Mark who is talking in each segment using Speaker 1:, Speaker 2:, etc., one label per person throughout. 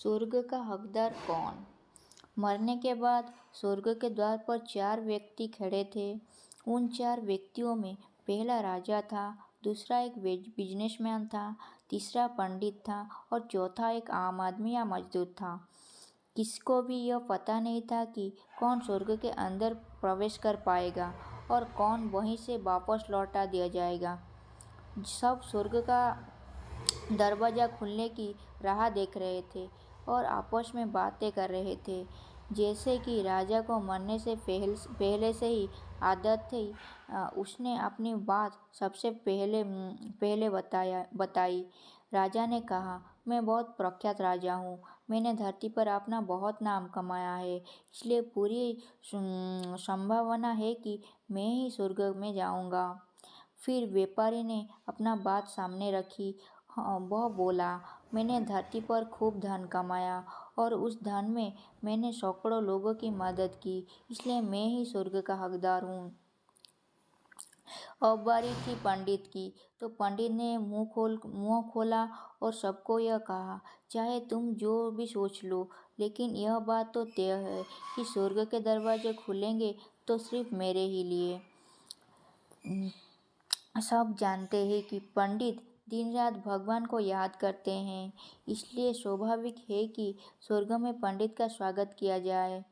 Speaker 1: स्वर्ग का हकदार कौन? मरने के बाद स्वर्ग के द्वार पर 4 व्यक्ति खड़े थे। उन 4 व्यक्तियों में पहला राजा था, दूसरा एक बिजनेसमैन था, तीसरा पंडित था और चौथा एक आम आदमी या मजदूर था। किसको भी यह पता नहीं था कि कौन स्वर्ग के अंदर प्रवेश कर पाएगा और कौन वहीं से वापस लौटा दिया जाएगा। सब स्वर्ग का दरवाज़ा खुलने की राह देख रहे थे और आपस में बातें कर रहे थे। जैसे कि राजा को मरने से पहले से ही आदत थी, उसने अपनी बात सबसे पहले बताई। राजा ने कहा, मैं बहुत प्रख्यात राजा हूँ। मैंने धरती पर अपना बहुत नाम कमाया है, इसलिए पूरी संभावना है कि मैं ही स्वर्ग में जाऊँगा। फिर व्यापारी ने अपना बात सामने रखी। वह बोला, मैंने धरती पर खूब धन कमाया और उस धन में मैंने सैकड़ों लोगों की मदद की, इसलिए मैं ही स्वर्ग का हकदार हूँ। अब बारी थी पंडित की, तो पंडित ने मुंह खोला और सबको यह कहा, चाहे तुम जो भी सोच लो, लेकिन यह बात तो तय है कि स्वर्ग के दरवाजे खुलेंगे तो सिर्फ मेरे ही लिए। सब जानते हैं कि पंडित दिन रात भगवान को याद करते हैं, इसलिए स्वाभाविक है कि स्वर्ग में पंडित का स्वागत किया जाए।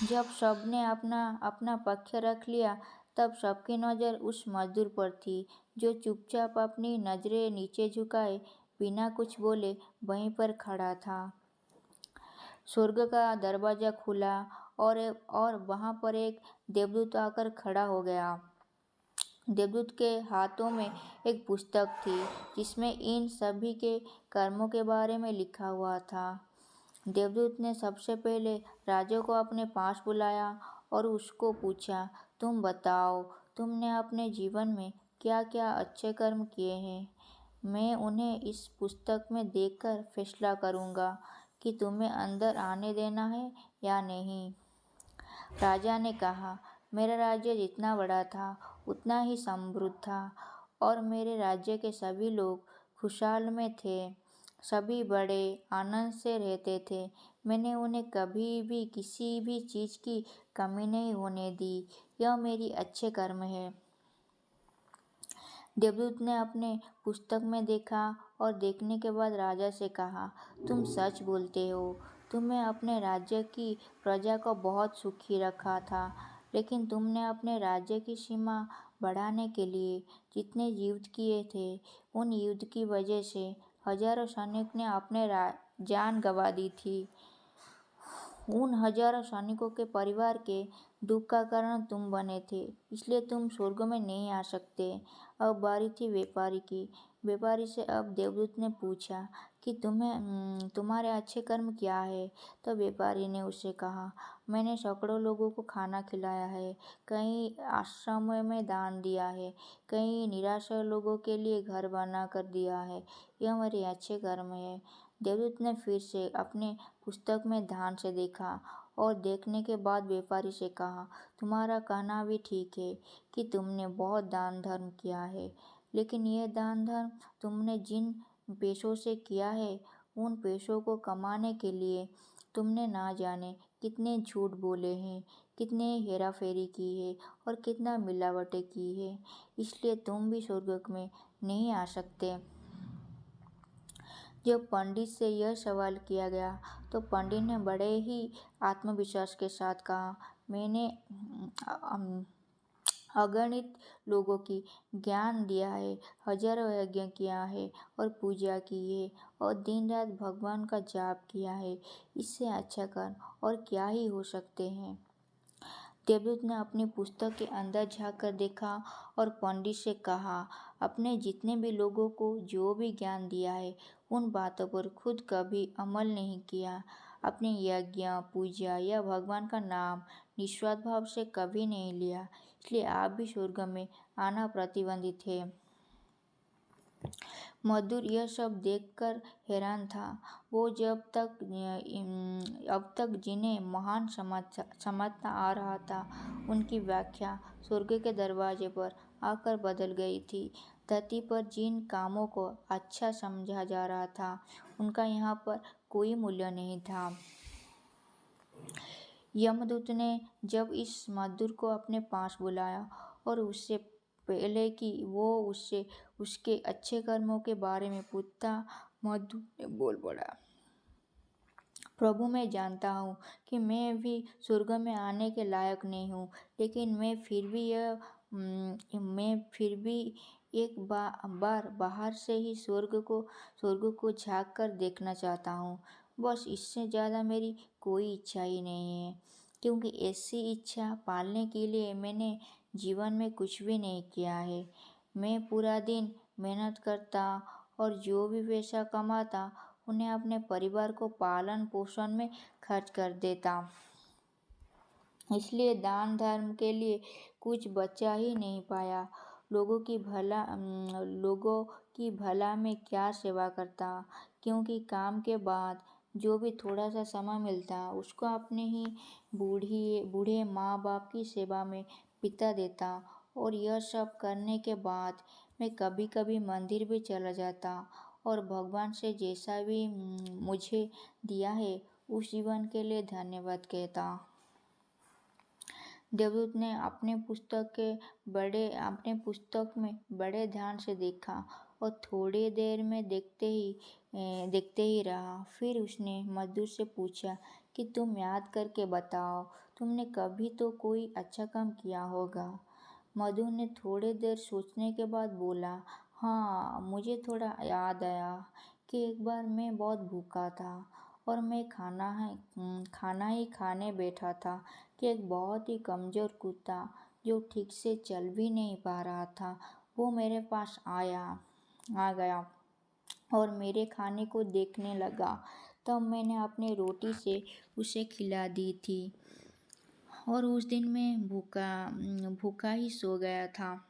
Speaker 1: जब सबने अपना अपना पक्ष रख लिया, तब सबकी नज़र उस मजदूर पर थी, जो चुपचाप अपनी नज़रें नीचे झुकाए बिना कुछ बोले वहीं पर खड़ा था। स्वर्ग का दरवाज़ा खुला और वहाँ पर एक देवदूत आकर खड़ा हो गया। देवदूत के हाथों में एक पुस्तक थी, जिसमें इन सभी के कर्मों के बारे में लिखा हुआ था। देवदूत ने सबसे पहले राजा को अपने पास बुलाया और उसको पूछा, तुम बताओ, तुमने अपने जीवन में क्या क्या अच्छे कर्म किए हैं? मैं उन्हें इस पुस्तक में देखकर फैसला करूँगा कि तुम्हें अंदर आने देना है या नहीं। राजा ने कहा, मेरा राज्य जितना बड़ा था उतना ही समृद्ध था और मेरे राज्य के सभी लोग खुशहाल में थे। सभी बड़े आनंद से रहते थे। मैंने उन्हें कभी भी किसी भी चीज़ की कमी नहीं होने दी। यह मेरी अच्छे कर्म है। देवदूत ने अपने पुस्तक में देखा और देखने के बाद राजा से कहा, तुम सच बोलते हो। तुमने अपने राज्य की प्रजा को बहुत सुखी रखा था, लेकिन तुमने अपने राज्य की सीमा बढ़ाने के लिए जितने युद्ध किए थे, उन युद्ध की वजह से हजारों सैनिक ने अपने जान गंवा दी थी। उन हजारों सैनिकों के परिवार के दुख का कारण तुम बने थे, इसलिए तुम स्वर्ग में नहीं आ सकते। अब बारी थी व्यापारी की। व्यापारी से अब देवदूत ने पूछा कि तुम्हारे अच्छे कर्म क्या है? तो व्यापारी ने उससे कहा, मैंने सैकड़ों लोगों को खाना खिलाया है, कई आश्रमों में दान दिया है, कई निराश्रय लोगों के लिए घर बना कर दिया है। यह मेरे अच्छे कर्म है। देवदूत ने फिर से अपने पुस्तक में ध्यान से देखा और देखने के बाद व्यापारी से कहा, तुम्हारा कहना भी ठीक है कि तुमने बहुत दान धर्म किया है, लेकिन यह दान धर्म तुमने जिन पैसों से किया है, उन पैसों को कमाने के लिए तुमने ना जाने कितने झूठ बोले हैं, कितने हेराफेरी की है और कितना मिलावटें की है, इसलिए तुम भी स्वर्ग में नहीं आ सकते। जब पंडित से यह सवाल किया गया, तो पंडित ने बड़े ही आत्मविश्वास के साथ कहा, मैंने अगणित लोगों की ज्ञान दिया है, हजारों यज्ञ किया है और पूजा की है और दिन रात भगवान का जाप किया है। इससे अच्छा कर्म और क्या ही हो सकते हैं। देवदूत ने अपनी पुस्तक के अंदर झांककर देखा और पंडित से कहा, अपने जितने भी लोगों को जो भी ज्ञान दिया है, उन बातों पर खुद कभी अमल नहीं किया। अपने यज्ञ, पूजा या भगवान का नाम निस्वार्थ भाव से कभी नहीं लिया, इसलिए आप भी स्वर्ग में आना प्रतिबंधित है। मजदूर यह सब देखकर हैरान था। वो अब तक जिन्हें महान समझता आ रहा था, उनकी व्याख्या स्वर्ग के दरवाजे पर आकर बदल गई थी। धरती पर जिन कामों को अच्छा समझा जा रहा था उनका यहाँ पर कोई मूल्य नहीं था। यमदूत ने जब इस मजदूर को अपने पास बुलाया और उससे पहले कि वो उससे उसके अच्छे कर्मों के बारे में पूछता, मजदूर ने बोल पड़ा, प्रभु, मैं जानता हूँ कि मैं भी स्वर्ग में आने के लायक नहीं हूँ, लेकिन मैं फिर भी एक बार बाहर से ही स्वर्ग को झांक कर देखना चाहता हूँ। बस इससे ज़्यादा मेरी कोई इच्छा ही नहीं है, क्योंकि ऐसी इच्छा पालने के लिए मैंने जीवन में कुछ भी नहीं किया है। मैं पूरा दिन मेहनत करता और जो भी पैसा कमाता उन्हें अपने परिवार को पालन पोषण में खर्च कर देता, इसलिए दान धर्म के लिए कुछ बचा ही नहीं पाया। लोगों की भला में क्या सेवा करता, क्योंकि काम के बाद जो भी थोड़ा सा समय मिलता उसको अपने ही बूढ़े माँ बाप की सेवा में बिता देता। और यह सब करने के बाद मैं कभी कभी मंदिर भी चला जाता और भगवान से जैसा भी मुझे दिया है उस जीवन के लिए धन्यवाद कहता। देवदूत ने अपने पुस्तक में बड़े ध्यान से देखा और थोड़ी देर में देखते ही रहा। फिर उसने मजदूर से पूछा कि तुम याद करके बताओ, तुमने कभी तो कोई अच्छा काम किया होगा। मजदूर ने थोड़ी देर सोचने के बाद बोला, हाँ, मुझे थोड़ा याद आया कि एक बार मैं बहुत भूखा था और मैं खाना ही खाने बैठा था कि एक बहुत ही कमज़ोर कुत्ता जो ठीक से चल भी नहीं पा रहा था वो मेरे पास आ गया और मेरे खाने को देखने लगा। तब मैंने अपनी रोटी से उसे खिला दी थी और उस दिन मैं भूखा ही सो गया था।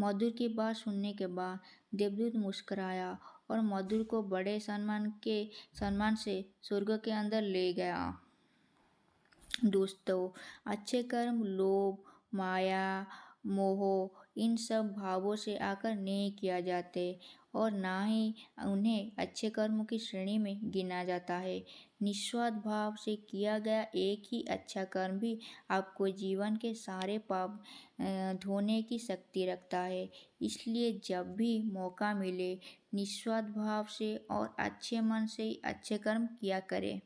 Speaker 1: मजदूर की बात सुनने के बाद देवदूत मुस्कुराया और मजदूर को बड़े सम्मान से स्वर्ग के अंदर ले गया। दोस्तों, अच्छे कर्म लोभ, माया, मोह इन सब भावों से आकर नहीं किया जाते और ना ही उन्हें अच्छे कर्मों की श्रेणी में गिना जाता है। निस्वार्थ भाव से किया गया एक ही अच्छा कर्म भी आपको जीवन के सारे पाप धोने की शक्ति रखता है। इसलिए जब भी मौका मिले निस्वार्थ भाव से और अच्छे मन से अच्छे कर्म किया करें।